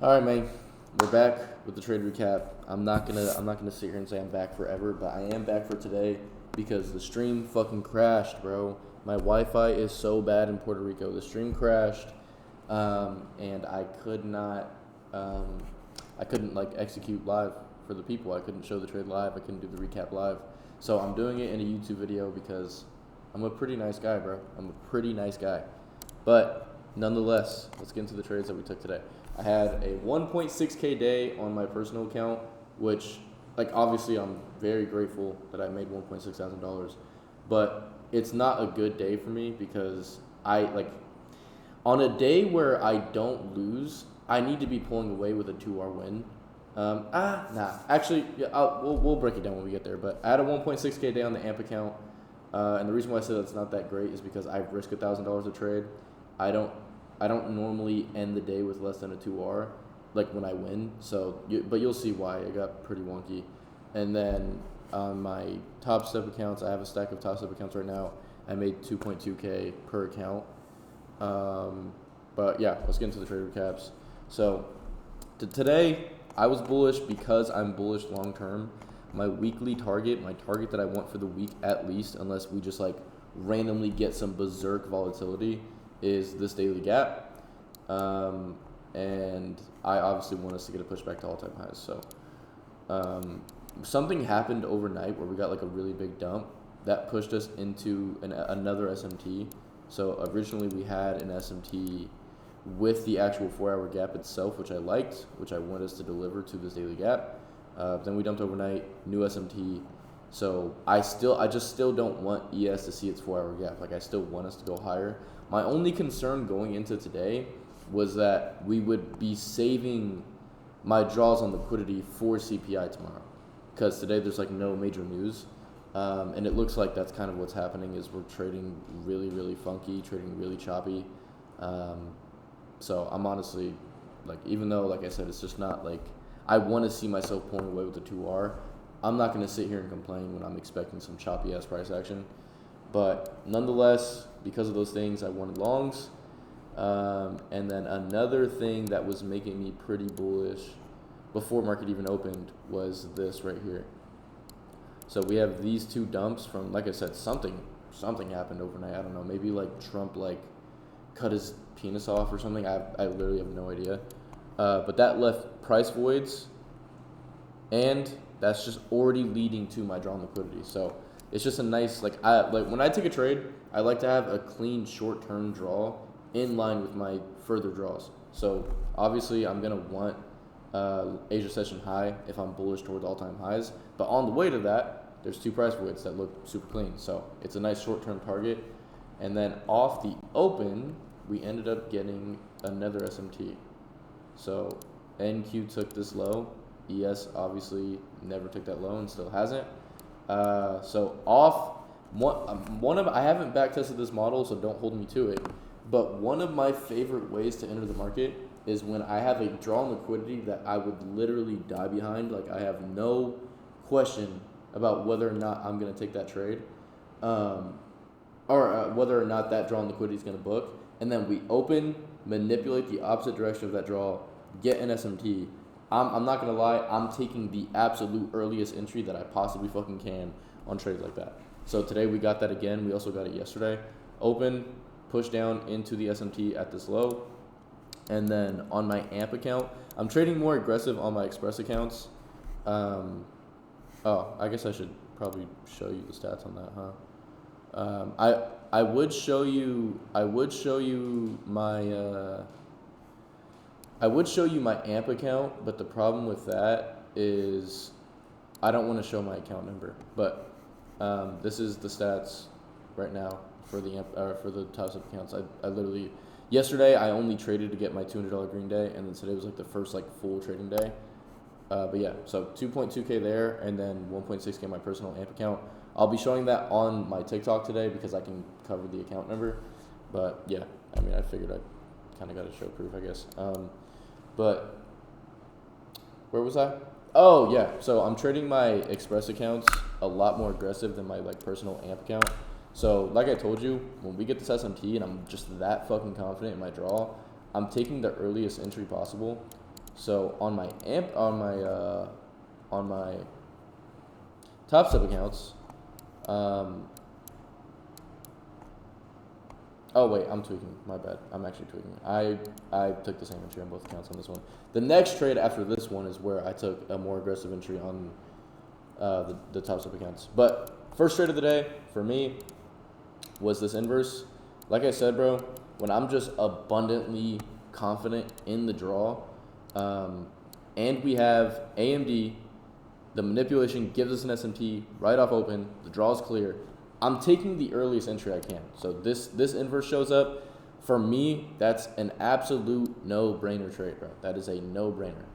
All right, man. We're back with the trade recap. I'm not gonna sit here and say I'm back forever, but I am back for today because the stream fucking crashed, bro. My Wi-Fi is so bad in Puerto Rico. The stream crashed, and um, I couldn't like execute live for the people. I couldn't show the trade live. I couldn't do the recap live. So I'm doing it in a YouTube video because I'm a pretty nice guy, bro. I'm a pretty nice guy. But nonetheless, let's get into the trades that we took today. I had a 1.6K day on my personal account, which, like, obviously I'm very grateful that I made $1.6 thousand. But it's not a good day for me because on a day where I don't lose, I need to be pulling away with a 2R win. Actually, yeah, we'll break it down when we get there. But I had a 1.6K day on the AMP account. And the reason why I said that's not that great is because I risk $1,000 a trade. I don't normally end the day with less than a 2R, like when I win. But you'll see why it got pretty wonky. And then on my topstep accounts, I have a stack of topstep accounts right now. I made 2.2K per account. But yeah, let's get into the trade recaps. So today I was bullish because I'm bullish long term. My weekly target, my target that I want for the week at least, unless we just like randomly get some berserk volatility, is this daily gap. And I obviously want us to get a pushback to all-time highs. So something happened overnight where we got like a really big dump that pushed us into another SMT. So originally we had an SMT with the actual 4-hour gap itself, which I liked, which I want us to deliver to this daily gap. Then we dumped overnight, new SMT. So I just still don't want ES to see its 4-hour gap. Like, I still want us to go higher. My only concern going into today was that we would be saving my draws on liquidity for CPI tomorrow, because today there's like no major news. And it looks like that's kind of what's happening, is we're trading really, really funky, trading really choppy. So I'm honestly, like, even though, like I said, it's just not like I want to see myself pulling away with the 2R, I'm not going to sit here and complain when I'm expecting some choppy-ass price action. But nonetheless, because of those things, I wanted longs. And then another thing that was making me pretty bullish before market even opened was this right here. So we have these two dumps from, like I said, something happened overnight. I don't know, maybe like Trump like cut his penis off or something. I literally have no idea. But that left price voids, and that's just already leading to my drawn liquidity. So it's just a nice, like when I take a trade, I like to have a clean short-term draw in line with my further draws. So obviously I'm gonna want Asia session high if I'm bullish towards all-time highs. But on the way to that, there's two price voids that look super clean. So it's a nice short-term target. And then off the open, we ended up getting another SMT. So NQ took this low. ES obviously never took that low and still hasn't. So off I haven't back tested this model, so don't hold me to it. But one of my favorite ways to enter the market is when I have a drawn liquidity that I would literally die behind. Like, I have no question about whether or not I'm going to take that trade, or whether or not that drawn liquidity is going to book. And then we open, manipulate the opposite direction of that draw, get an SMT. I'm not going to lie, I'm taking the absolute earliest entry that I possibly fucking can on trades like that. So today we got that again. We also got it yesterday. Open, push down into the SMT at this low. And then on my AMP account, I'm trading more aggressive on my Express accounts. I guess I should probably show you the stats on that, huh? I would show you my AMP account, but the problem with that is I don't want to show my account number. But this is the stats right now for the top-up accounts. I literally, yesterday I only traded to get my $200 green day, and then today was like the first like full trading day. But yeah, so 2.2K there, and then 1.6K my personal AMP account. I'll be showing that on my TikTok today because I can cover the account number. But yeah, I mean, I figured I kind of got to show proof, I guess. But where was I? Oh yeah, so I'm trading my Express accounts a lot more aggressive than my like personal AMP account. So like I told you, when we get this SMT and I'm just that fucking confident in my draw, I'm taking the earliest entry possible. So on my top step accounts, oh wait, I'm tweaking. My bad. I'm actually tweaking. I took the same entry on both accounts on this one. The next trade after this one is where I took a more aggressive entry on the top step accounts. But first trade of the day for me was this inverse. Like I said, bro, when I'm just abundantly confident in the draw, and we have AMD, the manipulation gives us an SMT right off open, the draw is clear, I'm taking the earliest entry I can. So this inverse shows up. For me, that's an absolute no-brainer trade, bro. That is a no-brainer.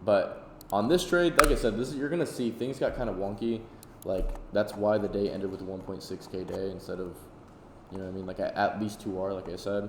But on this trade, like I said, you're going to see things got kind of wonky. Like, that's why the day ended with a 1.6K day instead of, you know what I mean, like at least 2R, like I said.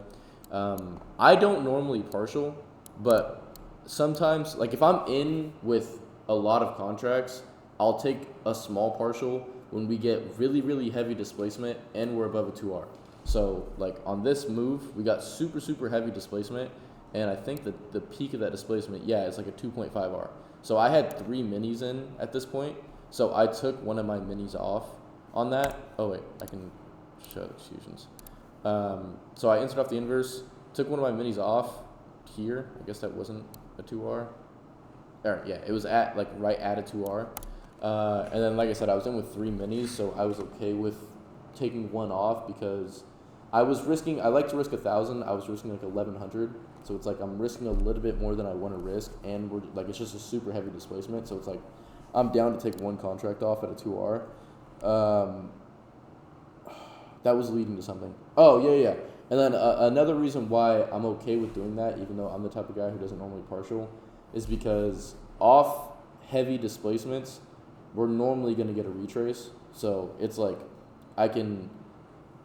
I don't normally partial, but sometimes, like if I'm in with a lot of contracts, I'll take a small partial when we get really, really heavy displacement and we're above a 2R. So like on this move, we got super, super heavy displacement, and I think that the peak of that displacement, yeah, it's like a 2.5R. So I had 3 minis in at this point, so I took one of my minis off on that. Oh wait, I can show the executions. So I entered off the inverse, took one of my minis off here. I guess that wasn't a 2R. Or, yeah, it was at like right at a 2R. And then, like I said, I was in with 3 minis, so I was okay with taking one off because I was risking. I like to risk 1,000. I was risking like 1,100, so it's like I'm risking a little bit more than I want to risk, and we're like it's just a super heavy displacement. So it's like I'm down to take one contract off at a 2R. That was leading to something. Oh yeah. And then another reason why I'm okay with doing that, even though I'm the type of guy who doesn't normally partial, is because off heavy displacements, we're normally going to get a retrace. So it's like I can,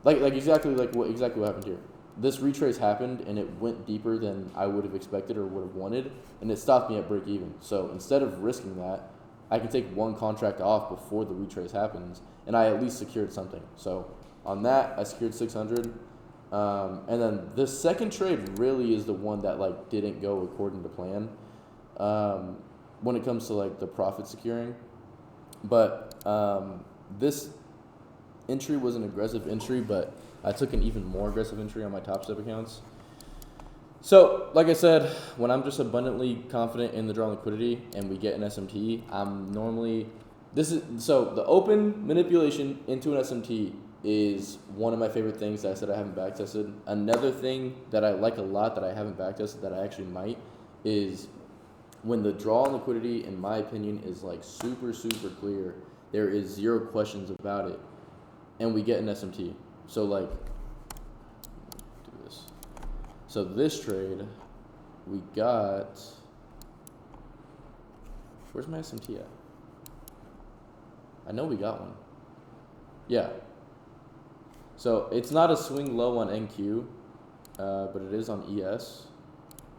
like exactly what happened here. This retrace happened and it went deeper than I would have expected or would have wanted, and it stopped me at break even. So instead of risking that, I can take one contract off before the retrace happens, and I at least secured something. So on that, I secured 600. And then the second trade really is the one that like didn't go according to plan when it comes to like the profit securing. But this entry was an aggressive entry, but I took an even more aggressive entry on my top step accounts. So, like I said, when I'm just abundantly confident in the draw liquidity and we get an SMT, I'm normally so the open manipulation into an SMT is one of my favorite things that I said I haven't backtested. Another thing that I like a lot that I haven't backtested that I actually might is when the draw on liquidity, in my opinion, is like super, super clear. There is 0 questions about it, and we get an SMT. So like, do this. So this trade, we got. Where's my SMT at? I know we got one. Yeah. So it's not a swing low on NQ, but it is on ES.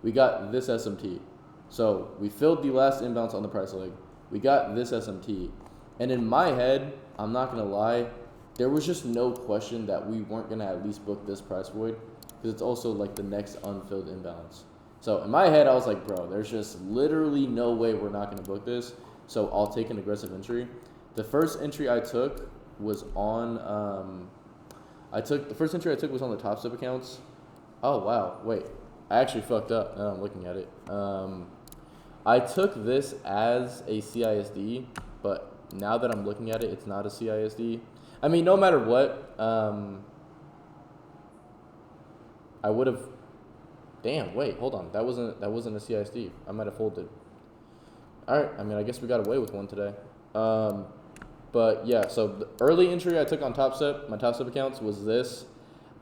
We got this SMT. So we filled the last imbalance on the price leg. We got this SMT. And in my head, I'm not going to lie, there was just no question that we weren't going to at least book this price void, because it's also like the next unfilled imbalance. So in my head, I was like, bro, there's just literally no way we're not going to book this. So I'll take an aggressive entry. The first entry I took was on, the first entry I took was on the top step accounts. Oh, wow. Wait, I actually fucked up now I'm looking at it. I took this as a CISD, but now that I'm looking at it, it's not a CISD. I mean, no matter what, I would have. Damn, wait, hold on. That wasn't a CISD. I might have folded. All right. I mean, I guess we got away with one today. But yeah, so the early entry I took on top step, my top step accounts, was this.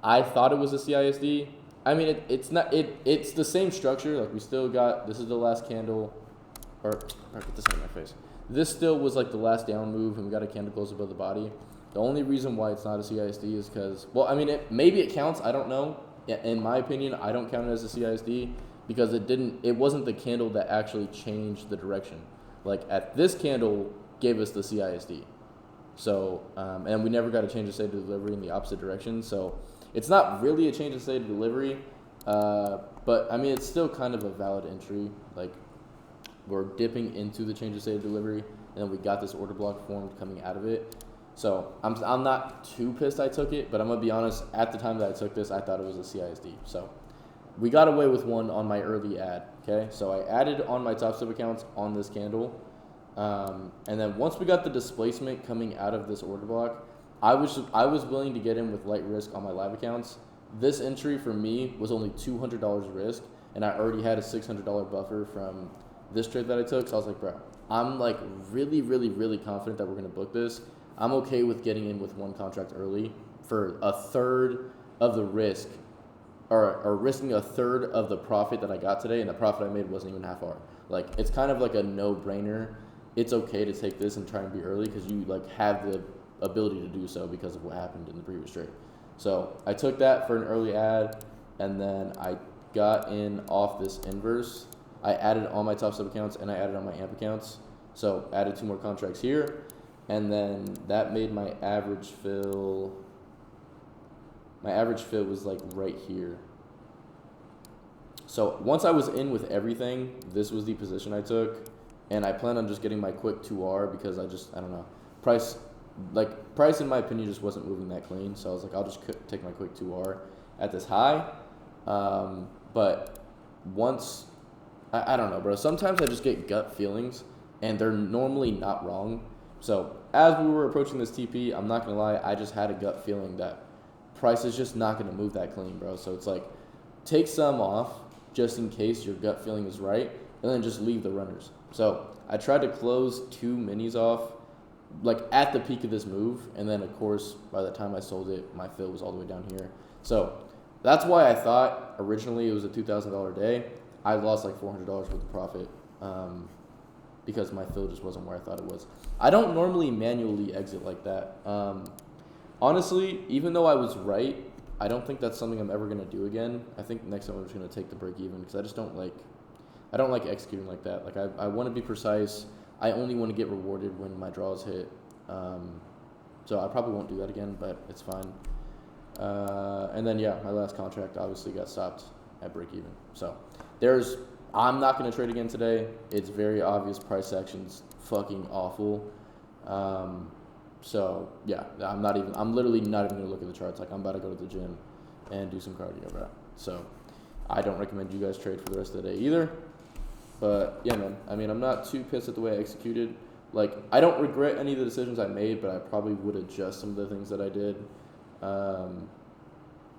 I thought it was a CISD. I mean, it's not. It's the same structure. Like we still got. This is the last candle, or get this out of my face. This still was like the last down move, and we got a candle close above the body. The only reason why it's not a CISD is because, well, I mean, maybe it counts. I don't know. In my opinion, I don't count it as a CISD because it wasn't the candle that actually changed the direction. Like at this candle gave us the CISD. So, and we never got a change of state of delivery in the opposite direction. So it's not really a change of state of delivery. But I mean, it's still kind of a valid entry. Like, we're dipping into the change of state of delivery, and then we got this order block formed coming out of it. So I'm not too pissed I took it, but I'm gonna be honest. At the time that I took this, I thought it was a CISD. So we got away with one on my early ad. Okay, so I added on my top step accounts on this candle, and then once we got the displacement coming out of this order block, I was willing to get in with light risk on my live accounts. This entry for me was only $200 risk, and I already had a $600 buffer from this trade that I took. So I was like, bro, I'm like really, really, really confident that we're gonna book this. I'm okay with getting in with one contract early for a third of the risk, or risking a third of the profit that I got today, and the profit I made wasn't even half R. Like, it's kind of like a no-brainer. It's okay to take this and try and be early because you like have the ability to do so because of what happened in the previous trade. So I took that for an early ad, and then I got in off this inverse. I added all my top step accounts and I added on my AMP accounts. So added 2 more contracts here, and then that made my average fill. My average fill was like right here. So once I was in with everything, this was the position I took, and I plan on just getting my quick 2R because I don't know, price in my opinion just wasn't moving that clean. So I was like, I'll just take my quick 2R at this high. But once, I don't know, bro. Sometimes I just get gut feelings, and they're normally not wrong. So as we were approaching this TP, I'm not gonna lie, I just had a gut feeling that price is just not gonna move that clean, bro. So it's like, take some off just in case your gut feeling is right, and then just leave the runners. So I tried to close 2 minis off, like at the peak of this move, and then of course by the time I sold it, my fill was all the way down here. So that's why I thought originally it was a $2,000 day. I lost like $400 worth of profit because my fill just wasn't where I thought it was. I don't normally manually exit like that. Honestly, even though I was right, I don't think that's something I'm ever gonna do again. I think next time I'm just gonna take the break even because I don't like executing like that. Like I want to be precise. I only want to get rewarded when my draws hit. So I probably won't do that again, but it's fine. And then yeah, my last contract obviously got stopped at break even. So I'm not gonna trade again today. It's very obvious price action's fucking awful. So yeah, I'm literally not even gonna look at the charts. Like, I'm about to go to the gym and do some cardio, bro. So I don't recommend you guys trade for the rest of the day either. But yeah, man, I mean, I'm not too pissed at the way I executed. Like, I don't regret any of the decisions I made, but I probably would adjust some of the things that I did.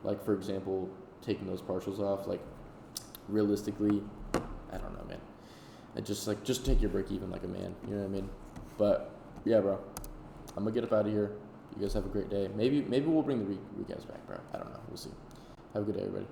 Like, for example, taking those partials off. Like, realistically, I don't know, man. Just take your break even like a man. You know what I mean? But yeah, bro, I'm gonna get up out of here. You guys have a great day. Maybe we'll bring the recaps back, bro. I don't know. We'll see. Have a good day, everybody.